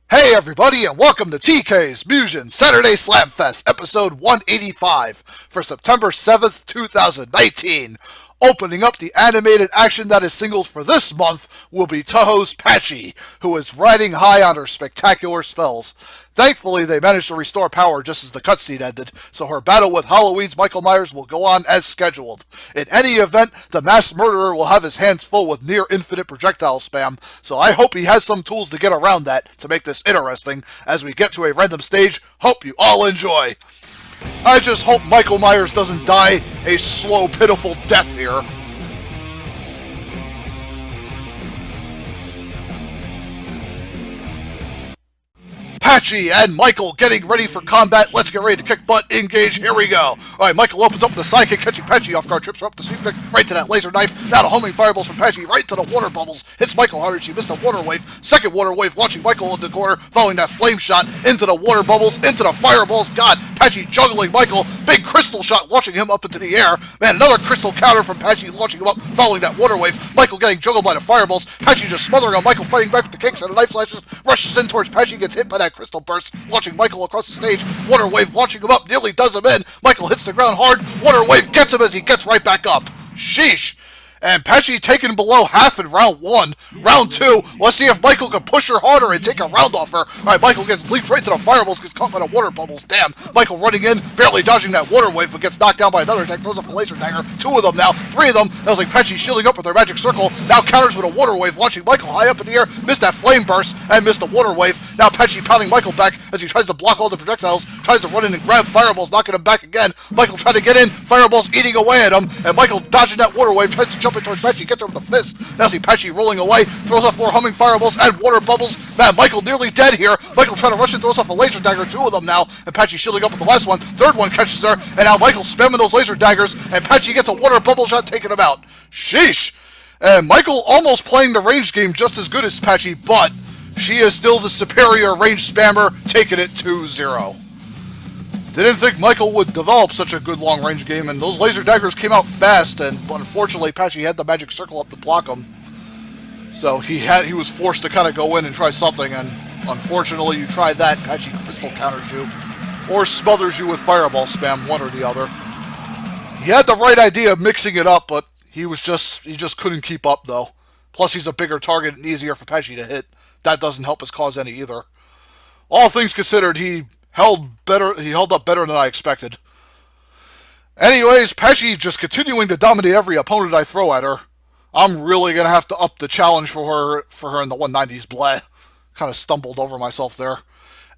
Hey everybody, and welcome to TK's Mugen Saturday Slamfest, episode 185 for September 7th, 2019. Opening up the animated action that is singles for this month will be Tahoe's Patchy, who is riding high on her spectacular spells. Thankfully, they managed to restore power just as the cutscene ended, so her battle with Halloween's Michael Myers will go on as scheduled. In any event, the masked murderer will have his hands full with near-infinite projectile spam, so I hope he has some tools to get around that to make this interesting as we get to a random stage. Hope you all enjoy. I just hope Michael Myers doesn't die a slow, pitiful death here. Patchy and Michael getting ready for combat. Let's get ready to kick butt, engage, here we go. Alright, Michael opens up with a sidekick, catching Patchy off guard, trips her up the sweep kick, right to that laser knife, now to homing fireballs from Patchy, right to the water bubbles, hits Michael hard, she missed a water wave, second water wave, launching Michael in the corner, following that flame shot, into the water bubbles, into the fireballs, god, Patchy juggling Michael, big crystal shot, launching him up into the air, man, another crystal counter from Patchy, launching him up, following that water wave, Michael getting juggled by the fireballs, Patchy just smothering on Michael, fighting back with the kicks and the knife slashes, rushes in towards Patchy, gets hit by that crystal burst, launching Michael across the stage, water wave launching him up, nearly does him in, Michael hits the ground hard, water wave gets him as he gets right back up. Sheesh. And Patchy taken below half in round one. Round two, let's see if Michael can push her harder and take a round off her. Alright, Michael gets leaped right to the fireballs, gets caught by the water bubbles. Damn. Michael running in, barely dodging that water wave, but gets knocked down by another attack, throws off a laser dagger. Two of them now, three of them. That was like Patchy shielding up with her magic circle. Now counters with a water wave, launching Michael high up in the air. Missed that flame burst and missed the water wave. Now Patchy pounding Michael back as he tries to block all the projectiles, tries to run in and grab fireballs, knocking him back again. Michael trying to get in, fireballs eating away at him, and Michael dodging that water wave, tries to jump in towards Patchy, gets her with a fist. Now see Patchy rolling away, throws off more humming fireballs and water bubbles. Man, Michael nearly dead here. Michael trying to rush in, throws off a laser dagger, two of them now, and Patchy shielding up with the last one. Third one catches her, and now Michael spamming those laser daggers, and Patchy gets a water bubble shot taking him out. Sheesh. And Michael almost playing the range game just as good as Patchy, but she is still the superior range spammer, taking it 2-0. Didn't think Michael would develop such a good long-range game, and those laser daggers came out fast, and unfortunately Patchy had the magic circle up to block them. So he was forced to kind of go in and try something, and unfortunately you try that, Patchy crystal counters you, or smothers you with fireball spam, one or the other. He had the right idea of mixing it up, but he just couldn't keep up though. Plus he's a bigger target and easier for Patchy to hit. That doesn't help his cause any either. All things considered, he held up better than I expected. Anyways, Patchy just continuing to dominate every opponent I throw at her. I'm really gonna have to up the challenge for her in the 190s. Bleh. Kind of stumbled over myself there.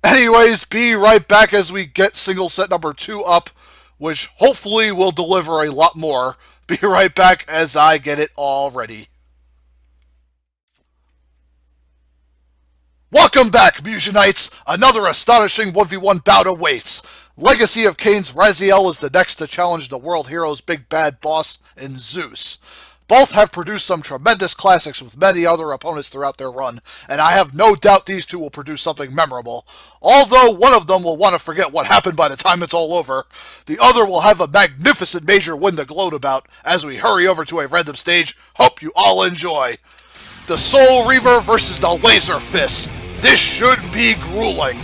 Anyways, be right back as we get single set number 2 up, which hopefully will deliver a lot more. Be right back as I get it all ready. Welcome back, Mugenites! Another astonishing 1v1 bout awaits. Legacy of Kain's Raziel is the next to challenge the world hero's big bad boss in Zeus. Both have produced some tremendous classics with many other opponents throughout their run, and I have no doubt these two will produce something memorable. Although one of them will want to forget what happened by the time it's all over, the other will have a magnificent major win to gloat about as we hurry over to a random stage. Hope you all enjoy. The Soul Reaver versus the Laser Fist. This should be grueling.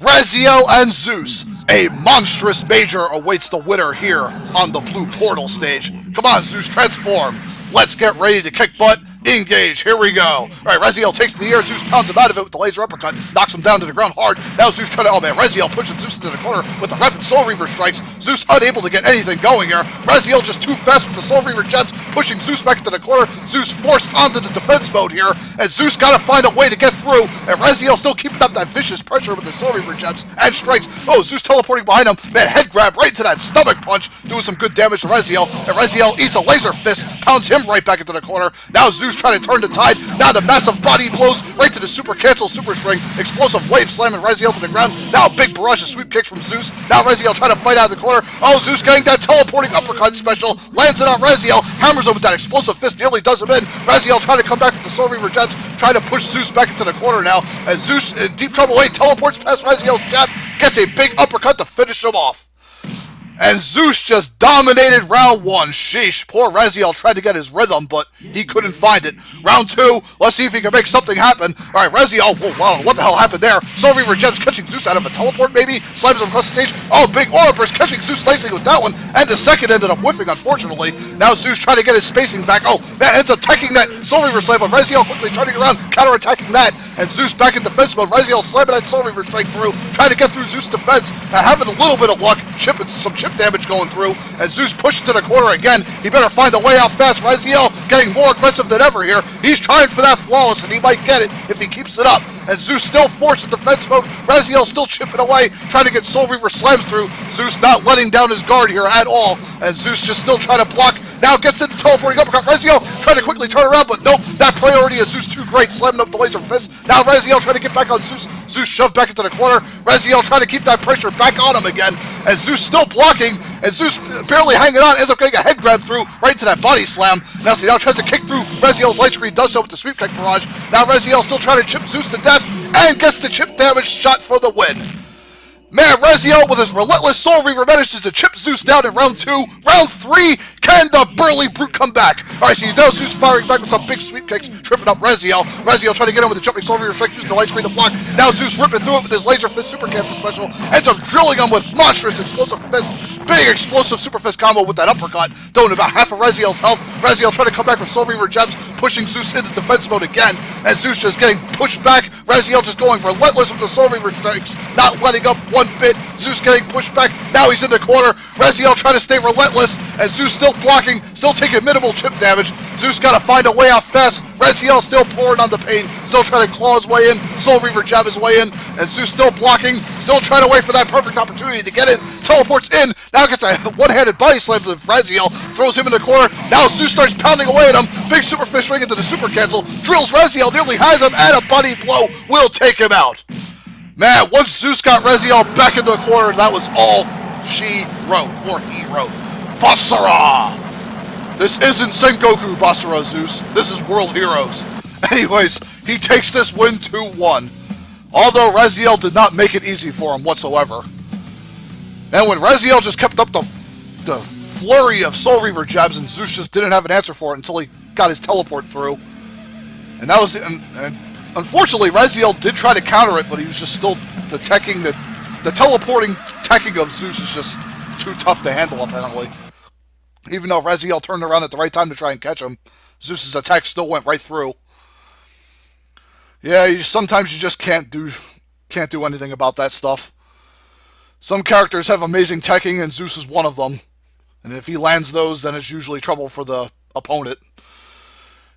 Raziel and Zeus. A monstrous major awaits the winner here on the blue portal stage. Come on, Zeus, transform. Let's get ready to kick butt, engage. Here we go. Alright, Raziel takes to the air. Zeus pounds him out of it with the laser uppercut, knocks him down to the ground hard. Now Zeus trying to, oh man, Raziel pushes Zeus into the corner with the rapid Soul Reaver strikes. Zeus unable to get anything going here. Raziel just too fast with the Soul Reaver gems, pushing Zeus back into the corner. Zeus forced onto the defense mode here, and Zeus got to find a way to get through, and Raziel still keeping up that vicious pressure with the Soul Reaver gems and strikes. Oh, Zeus teleporting behind him. Man, head grab right into that stomach punch, doing some good damage to Raziel, and Raziel eats a laser fist, pounds him right back into the corner. Now Zeus trying to turn the tide. Now the massive body blows right to the super cancel super string. Explosive wave slamming Raziel to the ground. Now a big barrage of sweep kicks from Zeus. Now Raziel trying to fight out of the corner. Oh, Zeus getting that teleporting uppercut special. Lands it on Raziel. Hammers him with that explosive fist. Nearly does him in. Raziel trying to come back with the Soul Reaver gems. Trying to push Zeus back into the corner now. And Zeus in deep trouble. He teleports past Raziel's jab. Gets a big uppercut to finish him off. And Zeus just dominated round one. Sheesh. Poor Raziel tried to get his rhythm, but he couldn't find it. Round two, let's see if he can make something happen. Alright, Raziel, whoa, wow, what the hell happened there? Soul Reaver gems catching Zeus out of a teleport, maybe? Slams him across the stage. Oh, big aura burst catching Zeus lacing with that one. And the second ended up whiffing, unfortunately. Now Zeus trying to get his spacing back. Oh, that ends up taking that Soul Reaver slam, but Raziel quickly turning around, counterattacking that. And Zeus back in defense mode. Raziel slamming that Soul Reaver straight through, trying to get through Zeus' defense. And having a little bit of luck, chipping some chip damage going through, and Zeus pushed to the corner again. He better find a way out fast. Raziel getting more aggressive than ever here. He's trying for that flawless, and he might get it if he keeps it up. And Zeus still forced in defense mode. Raziel still chipping away, trying to get Soul Reaver slams through. Zeus not letting down his guard here at all, and Zeus just still trying to block. Now gets into teleporting uppercut. Raziel trying to quickly turn around, but nope. That priority is Zeus too great, slamming up the laser fist. Now Raziel trying to get back on Zeus. Zeus shoved back into the corner. Raziel trying to keep that pressure back on him again. And Zeus still blocking. And Zeus barely hanging on. Ends up getting a head grab through right into that body slam. Now see, now tries to kick through Raziel's light screen. Does so with the sweep kick barrage. Now Raziel still trying to chip Zeus to death. And gets the chip damage shot for the win. Man, Raziel with his relentless Soul Reaver manages to chip Zeus down in round 2. Round 3, can the burly brute come back? Alright, so now Zeus firing back with some big sweep kicks, tripping up Raziel. Raziel trying to get him with the jumping Soul Reaver strike, using the light screen to block. Now Zeus ripping through it with his laser fist super cancel special. Ends up drilling him with monstrous explosive fist. Big explosive super fist combo with that uppercut, doing about half of Raziel's health. Raziel trying to come back with Soul Reaver gems, pushing Zeus into defense mode again. And Zeus just getting pushed back. Raziel just going relentless with the Soul Reaver strikes, not letting up one bit. Zeus getting pushed back. Now he's in the corner. Raziel trying to stay relentless, and Zeus still blocking, still taking minimal chip damage. Zeus got to find a way out fast. Raziel still pouring on the pain, still trying to claw his way in. Soul Reaver jab his way in, and Zeus still blocking, still trying to wait for that perfect opportunity to get in. Teleports in, now gets a one-handed body slam to Raziel, throws him in the corner. Now Zeus starts pounding away at him. Big super fish ring into the super cancel, drills Raziel, nearly has him, and a body blow will take him out. Man, once Zeus got Raziel back into the corner, that was all she wrote, or he wrote. Basara! This isn't Sengoku Basara, Zeus. This is World Heroes. Anyways, he takes this win 2-1. Although Raziel did not make it easy for him whatsoever. And when Raziel just kept up the flurry of Soul Reaver jabs, and Zeus just didn't have an answer for it until he got his teleport through. And that was and unfortunately, Raziel did try to counter it, but he was just still the teleporting teching of Zeus is just too tough to handle, apparently. Even though Raziel turned around at the right time to try and catch him, Zeus's attack still went right through. Yeah, sometimes you just can't do anything about that stuff. Some characters have amazing teching, and Zeus is one of them. And if he lands those, then it's usually trouble for the opponent.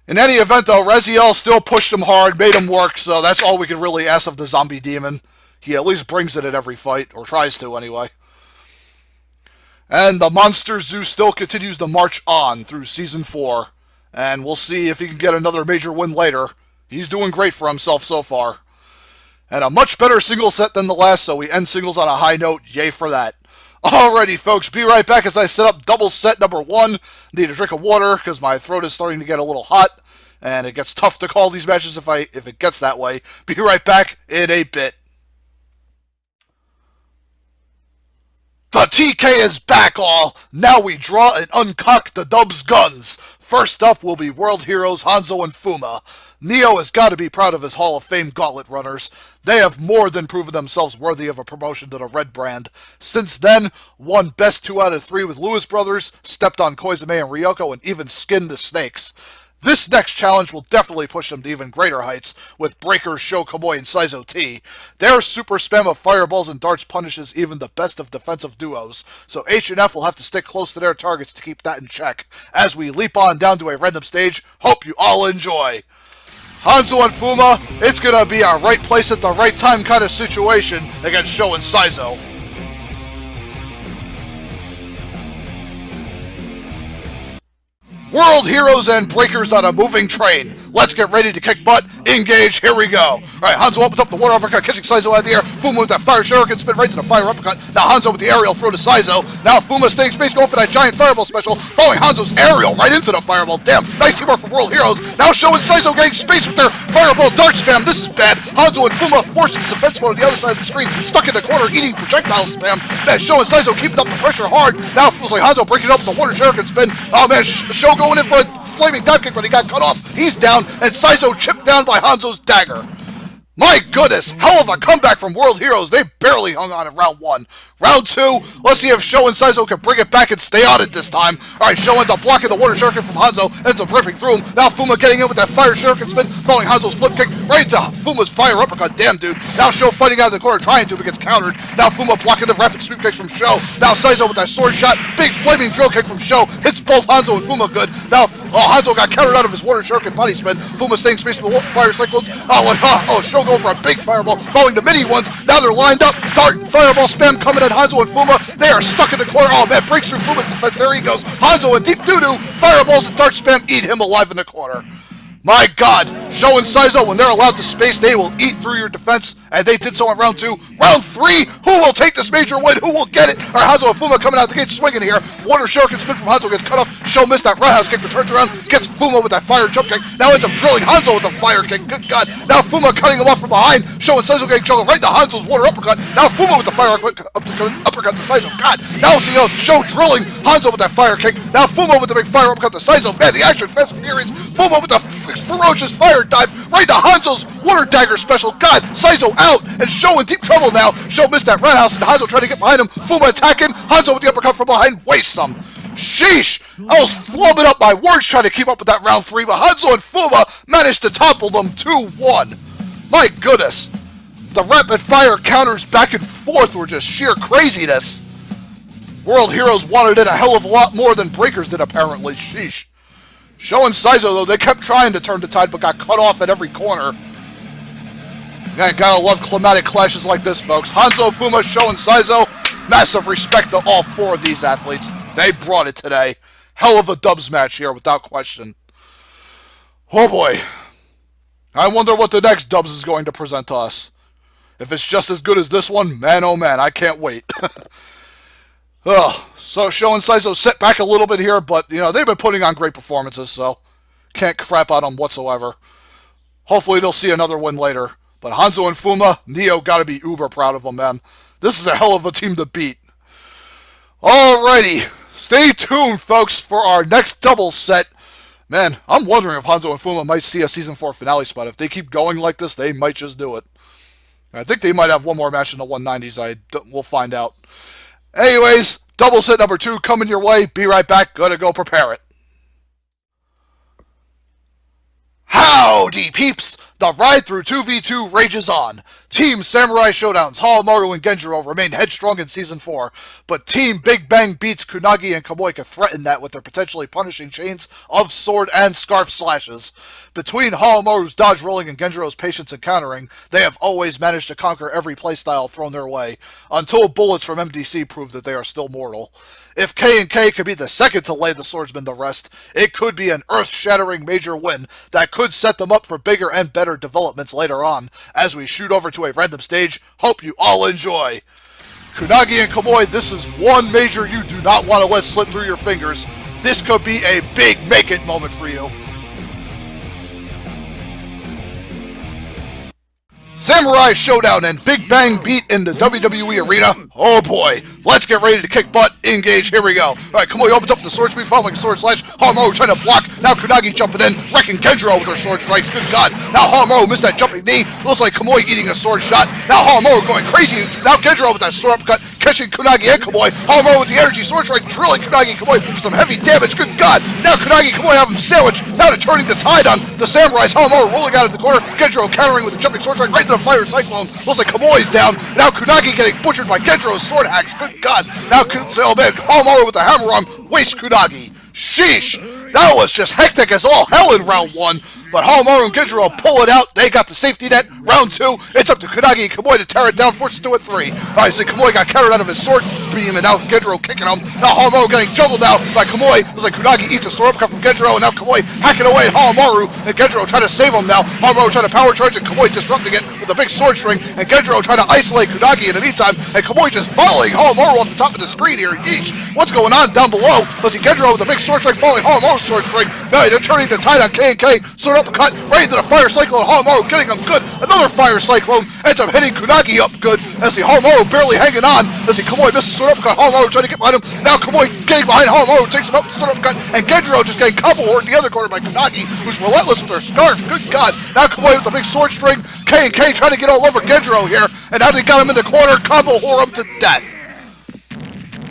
In any event, though, Raziel still pushed him hard, made him work, so that's all we can really ask of the zombie demon. He at least brings it at every fight, or tries to anyway. And the monster Zeus still continues to march on through Season 4, and we'll see if he can get another major win later. He's doing great for himself so far. And a much better single set than the last, so we end singles on a high note. Yay for that. Alrighty, folks, be right back as I set up double set number 1. Need a drink of water, because my throat is starting to get a little hot, and it gets tough to call these matches if it gets that way. Be right back in a bit. The TK is back, all! Now we draw and uncock the Dub's guns. First up will be World Heroes Hanzo and Fuma. Neo has got to be proud of his Hall of Fame gauntlet runners. They have more than proven themselves worthy of a promotion to the Red Brand. Since then, won best 2 out of 3 with Lewis Brothers, stepped on Koizumi and Ryoko, and even skinned the Snakes. This next challenge will definitely push them to even greater heights, with Breaker, Sho, Kamui, and Saizo T. Their super spam of fireballs and darts punishes even the best of defensive duos, so H and F will have to stick close to their targets to keep that in check. As we leap on down to a random stage, hope you all enjoy! Hanzo and Fuma, it's gonna be a right place at the right time kind of situation against Sho and Saizo. World heroes and breakers on a moving train. Let's get ready to kick butt. Engage. Here we go. Alright, Hanzo opens up the water uppercut, catching Saizo out of the air. Fuma with that fire shuriken, spin right to the fire uppercut. Now Hanzo with the aerial throw to Saizo. Now Fuma staying space, going for that giant fireball special, following Hanzo's aerial right into the fireball. Damn, nice teamwork from World Heroes. Now Sho and Saizo getting space with their fireball dart spam. This is bad. Hanzo and Fuma forcing the defense mode on the other side of the screen, stuck in the corner, eating projectile spam. Man, Sho and Saizo keeping up the pressure hard. Now it feels like Hanzo breaking it up with the water shuriken spin. Oh man, Sho going in for a flaming dive kick, but he got cut off. He's down, and Saizo chipped down by Hanzo's dagger. My goodness, hell of a comeback from World Heroes. They barely hung on in round 1. Round 2, let's see if Sho and Saizo can bring it back and stay on it this time. Alright, Sho ends up blocking the water shuriken from Hanzo, ends up ripping through him. Now Fuma getting in with that fire shuriken spin, following Hanzo's flip kick right into Fuma's fire uppercut. Damn, dude. Now Sho fighting out of the corner, trying to, but gets countered. Now Fuma blocking the rapid sweep kicks from Sho. Now Saizo with that sword shot, big flaming drill kick from Sho, hits both Hanzo and Fuma good. Now Hanzo got countered out of his water shuriken body spin. Fuma staying space with the fire cyclones. Sho going for a big fireball, following the mini ones. Now they're lined up. Dart and fireball spam coming at Hanzo and Fuma. They are stuck in the corner. Oh man, breaks through Fuma's defense. There he goes. Hanzo and deep doo-doo. Fireballs and dart spam eat him alive in the corner. My God, Sho and Saizo, when they're allowed to space, they will eat through your defense, and they did so in round 2. Round 3, who will take this major win? Who will get it? All right, Hanzo and Fuma coming out the gate swinging here. Water shuriken spin from Hanzo gets cut off. Sho missed that roundhouse kick, but turns around, gets Fuma with that fire jump kick. Now ends up drilling Hanzo with the fire kick. Good God. Now Fuma cutting him off from behind. Sho and Saizo getting juggled right to Hanzo's water uppercut. Now Fuma with the fire uppercut to Saizo. God. Now Sho drilling Hanzo with that fire kick. Now Fuma with the big fire uppercut to Saizo. Man, the action fast and furious. Fuma with the ferocious fire dive right to Hanzo's water dagger special. God, Saizo out, and Sho in deep trouble now. Sho missed that roundhouse, and Hanzo trying to get behind him. Fuma attacking. Hanzo with the uppercut from behind. Waste them. Sheesh! I was flubbing up my words trying to keep up with that round 3, but Hanzo and Fuma managed to topple them 2-1. My goodness. The rapid fire counters back and forth were just sheer craziness. World Heroes wanted it a hell of a lot more than Breakers did, apparently. Sheesh. Sho and Saizo, though, they kept trying to turn the tide, but got cut off at every corner. Man, gotta love climatic clashes like this, folks. Hanzo, Fuma, Sho, and Saizo, massive respect to all 4 of these athletes. They brought it today. Hell of a dubs match here, without question. Oh boy. I wonder what the next dubs is going to present to us. If it's just as good as this one, man oh man, I can't wait. So Sho and Saizo sit back a little bit here, but, you know, they've been putting on great performances, so can't crap on them whatsoever. Hopefully they'll see another win later. But Hanzo and Fuma, Neo gotta be uber proud of them, man. This is a hell of a team to beat. Alrighty, stay tuned, folks, for our next double set. Man, I'm wondering if Hanzo and Fuma might see a Season 4 finale spot. If they keep going like this, they might just do it. I think they might have one more match in the 190s. We'll find out. Anyways, double set number 2 coming your way. Be right back. Gotta go prepare it. Howdy, peeps! The ride through 2v2 rages on. Team Samurai Shodown's Haomaru and Genjiro remain headstrong in Season 4, but Team Big Bang Beats Kunagi and Kamoika threaten that with their potentially punishing chains of sword and scarf slashes. Between Haomaru's dodge rolling and Genjiro's patience in countering, they have always managed to conquer every playstyle thrown their way, until bullets from MDC prove that they are still mortal. If K&K could be the second to lay the swordsman to rest, it could be an earth-shattering major win that could set them up for bigger and better developments later on. As we shoot over to a random stage, hope you all enjoy. Kunagi and Kamui, this is one major you do not want to let slip through your fingers. This could be a big make-it moment for you. Samurai Shodown and Big Bang Beat in the WWE arena. Oh boy, let's get ready to kick butt. Engage, here we go. Alright, Kamui opens up the sword sweep following sword slash. Haomaru trying to block. Now Kunagi jumping in, wrecking Genjiro with her sword strikes. Good God. Now Haomaru missed that jumping knee. Looks like Kamui eating a sword shot. Now Haomaru going crazy. Now Genjiro with that sword uppercut. catching Kunagi and Kamui. Hamaru with the energy sword strike, drilling Kunagi and Kamui for some heavy damage. Good God! Now Kunagi and Kamui have him sandwiched. Now they're turning the tide on the samurais. Hamaru rolling out of the corner. Genjiro countering with the jumping sword strike right into the fire cyclone. Looks like Kamui's down. Now Kunagi getting butchered by Genjiro's sword hacks. Good God! Now Hamaru with the hammer arm waste Kunagi. Sheesh! That was just hectic as all hell in round 1. But Hamaru and Genjiro pull it out. They got the safety net. Round 2, it's up to Kunagi and Kamui to tear it down, force it to a 3. Alright, so Kamui got carried out of his sword beam, and now Genjiro kicking him. Now Hamaru getting juggled now by Kamui. Looks like Kunagi eats a sword uppercut from Genjiro, and now Kamui hacking away at Hamaru, and Genjiro trying to save him now. Hamaru trying to power charge, and Kamui disrupting it with a big sword string, and Genjiro trying to isolate Kunagi in the meantime, and Kamui just following Hamaru off the top of the screen here. Yeesh! What's going on down below? Let's see Genjiro with a big sword string following Hamaru's sword string. Now they're turning the tide on K&K. Sword uppercut right into the fire cyclone. Hamaru getting him good. Another fire cyclone ends up hitting Kunagi up good as the Hamaru barely hanging on. As the Kamui misses sword uppercut. Hamaru trying to get behind him. Now Kamui getting behind Hamaru, takes him up the sword uppercut, and Genjiro just getting combo horn in the other corner by Kunagi, who's relentless with her scarf. Good God! Now Kamui with the big sword string. K&K trying to get all over Genjiro here, and now they got him in the corner. Combo horn him to death.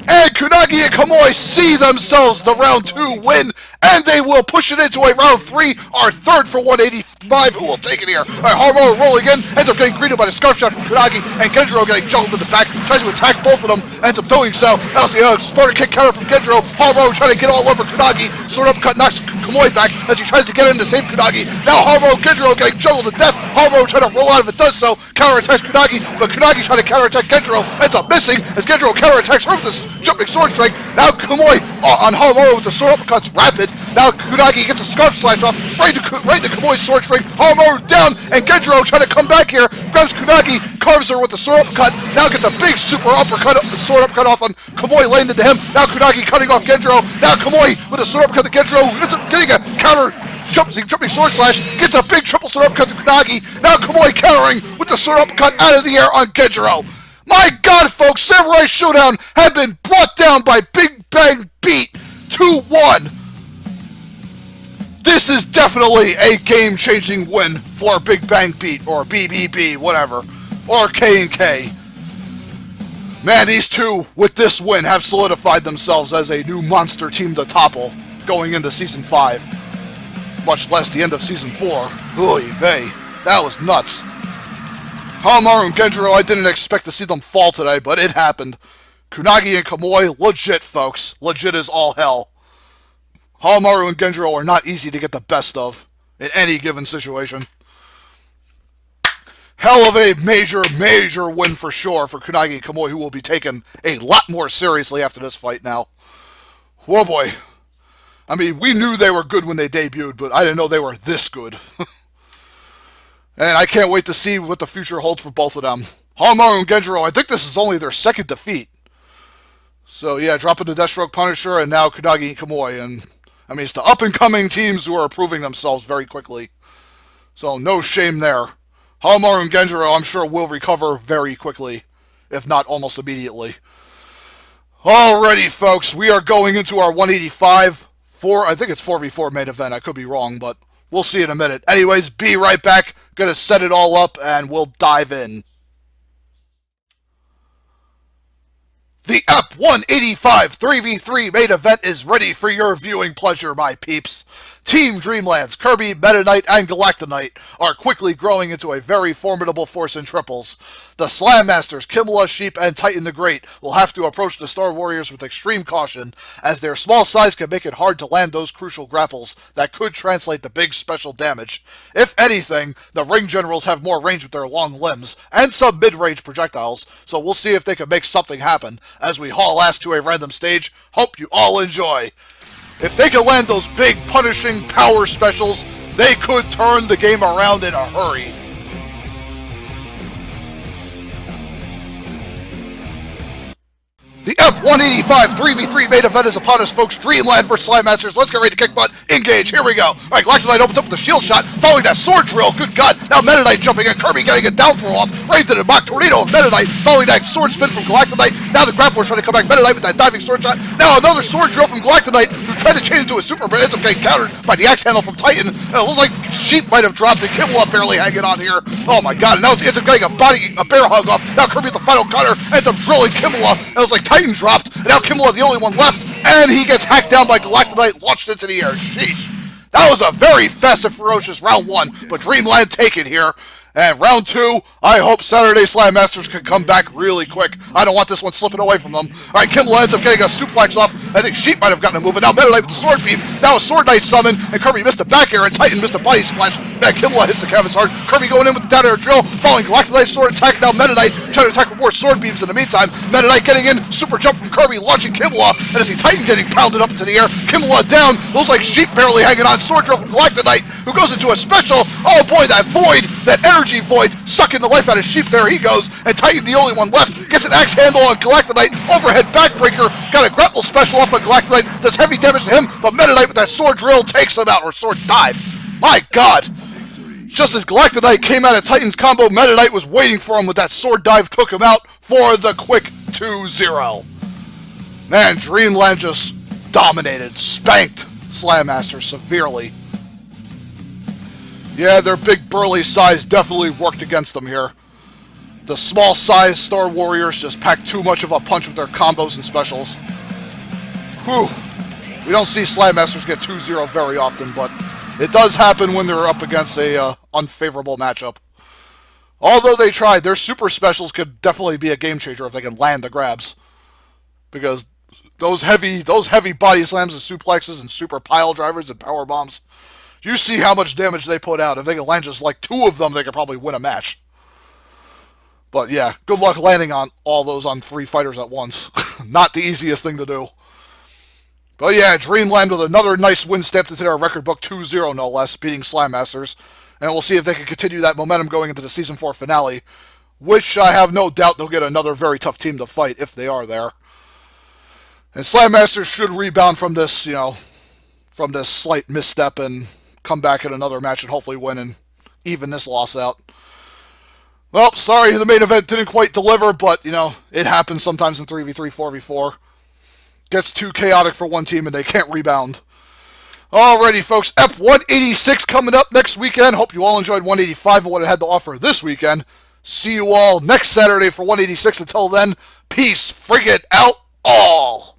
And Kunagi and Kamui see themselves the round 2 win, and they will push it into a round 3, our third for 185. Who will take it here? Alright, Hamaru rolling in, ends up getting greeted by the scarf shot from Kunagi, and Genjiro getting juggled in the back, tries to attack both of them, ends up doing so. Now the Spartan kick counter from Genjiro. Hamaru trying to get all over Kunagi, sword uppercut knocks Kamui back as he tries to get in to save Kunagi. Now Hamaru, Genjiro getting juggled to death. Hamaru trying to roll out if it does so, counterattacks Kunagi, but Kunagi trying to counterattack Genjiro, ends up missing as Genjiro counterattacks her with this jumping sword strike. Now Kamui on Hamaru with the sword uppercuts rapid. Now Kunagi gets a scarf slash off right into Kamui's sword string. Hamaru down, and Genjiro trying to come back here. Grabs Kunagi, carves her with the sword uppercut. Now gets a big super uppercut, the sword uppercut off on Kamui, laying into him. Now Kunagi cutting off Genjiro. Now Kamui with a sword uppercut to Genjiro, ends up getting a counter jumping sword slash, gets a big triple sword uppercut to Kunagi. Now Kamui countering with the sword uppercut out of the air on Genjiro. My God, folks, Samurai Shodown have been brought down by Big Bang Beat 2-1. This is definitely a game-changing win for Big Bang Beat, or BBB, whatever, or K&K. Man, these two, with this win, have solidified themselves as a new monster team to topple going into Season 5. Much less the end of Season 4. Oy vey, that was nuts. Hamaru and Genjiro, I didn't expect to see them fall today, but it happened. Kunagi and Kamui, legit, folks. Legit as all hell. Hamaru and Genjiro are not easy to get the best of in any given situation. Hell of a major win for sure for Kunagi and Kamui, who will be taken a lot more seriously after this fight now. Oh boy. I mean, we knew they were good when they debuted, but I didn't know they were this good. And I can't wait to see what the future holds for both of them. Hamaru and Genjiro, I think this is only their second defeat. So yeah, dropping the Deathstroke Punisher, and now Kunagi and Kamui. And I mean, it's the up-and-coming teams who are proving themselves very quickly. So no shame there. Hamaru and Genjiro, I'm sure, will recover very quickly, if not almost immediately. Alrighty, folks, we are going into our 185. I think it's 4v4 main event. I could be wrong, but we'll see in a minute. Anyways, be right back. Gonna set it all up, and we'll dive in. The Ep 185 3v3 main event is ready for your viewing pleasure, my peeps. Team Dreamland's Kirby, Meta Knight, and Galactonite are quickly growing into a very formidable force in triples. The Slam Masters, Kimla, Sheep, and Titan the Great will have to approach the Star Warriors with extreme caution, as their small size can make it hard to land those crucial grapples that could translate to big special damage. If anything, the Ring Generals have more range with their long limbs, and some mid-range projectiles, so we'll see if they can make something happen as we haul ass to a random stage. Hope you all enjoy. If they can land those big, punishing power specials, they could turn the game around in a hurry. The F185 3v3 main event is upon us, folks. Dreamland versus Slime Masters. Let's get ready to kick butt. Engage. Here we go. All right, Galactic Knight opens up with the shield shot, following that sword drill. Good God. Now Meta Knight jumping in. Kirby getting a down throw off. Right into the mock tornado of Meta Knight, following that sword spin from Galactic Knight. Now the grappler trying to come back. Meta Knight with that diving sword shot. Now another sword drill from Galactic Knight, who tried to change into a super, but ends up getting countered by the axe handle from Titan. It looks like Sheep might have dropped it. Kimmel up barely hanging on here. Oh my God. And now it's getting a bear hug off. Now Kirby with the final cutter ends up drilling Kimmel up. It was like Titan dropped. And now Kimmel is the only one left, and he gets hacked down by Galactic Knight, launched into the air. Sheesh. That was a very fast and ferocious round one, but Dreamland take it here. And round two, I hope Saturday Slam Masters can come back really quick. I don't want this one slipping away from them. All right, Kimmel ends up getting a suplex off. I think Sheep might have gotten a move. And now Meta Knight with the sword beam. Now a Sword Knight summon, and Kirby missed a back air, and Titan missed a body splash. Now Kimmel hits the canvas hard. Kirby going in with the down air drill, following Galactic Knight's sword attack. Now Meta Knight trying to attack with more sword beams in the meantime. Meta Knight getting in, super jump from Kirby, launching Kimmel, and as Titan getting pounded up into the air. Kimmel down, looks like Sheep barely hanging on. Sword drill from Galactic Knight, who goes into a special. Oh boy, that void, that energy void, sucking the life out of Sheep. There he goes, and Titan, the only one left, gets an axe handle on Galactic Knight, overhead backbreaker, got a grapple special off on Galactic Knight, does heavy damage to him, but Meta Knight with that sword drill takes him out, or sword dive. My God! Just as Galactic Knight came out of Titan's combo, Meta Knight was waiting for him with that sword dive, took him out for the quick 2-0. Man, Dreamland just dominated, spanked Slam Master severely. Yeah, their big burly size definitely worked against them here. The small size Star Warriors just packed too much of a punch with their combos and specials. Whew. We don't see Slam Masters get 2-0 very often, but it does happen when they're up against a unfavorable matchup. Although they tried, their super specials could definitely be a game changer if they can land the grabs. Because those heavy body slams and suplexes and super pile drivers and power bombs, you see how much damage they put out. If they can land just like two of them, they could probably win a match. But yeah, good luck landing on all those on three fighters at once. Not the easiest thing to do. But yeah, Dreamland with another nice win stamped into their record book, 2-0 no less, beating Slam Masters. And we'll see if they can continue that momentum going into the Season 4 finale, which I have no doubt they'll get another very tough team to fight if they are there. And Slam Masters should rebound from this, from this slight misstep and come back in another match and hopefully win and even this loss out. Well, sorry the main event didn't quite deliver, but, it happens sometimes in 3v3, 4v4. Gets too chaotic for one team and they can't rebound. Alrighty, folks, F186 coming up next weekend. Hope you all enjoyed 185 and what it had to offer this weekend. See you all next Saturday for 186. Until then, peace, frigate out all.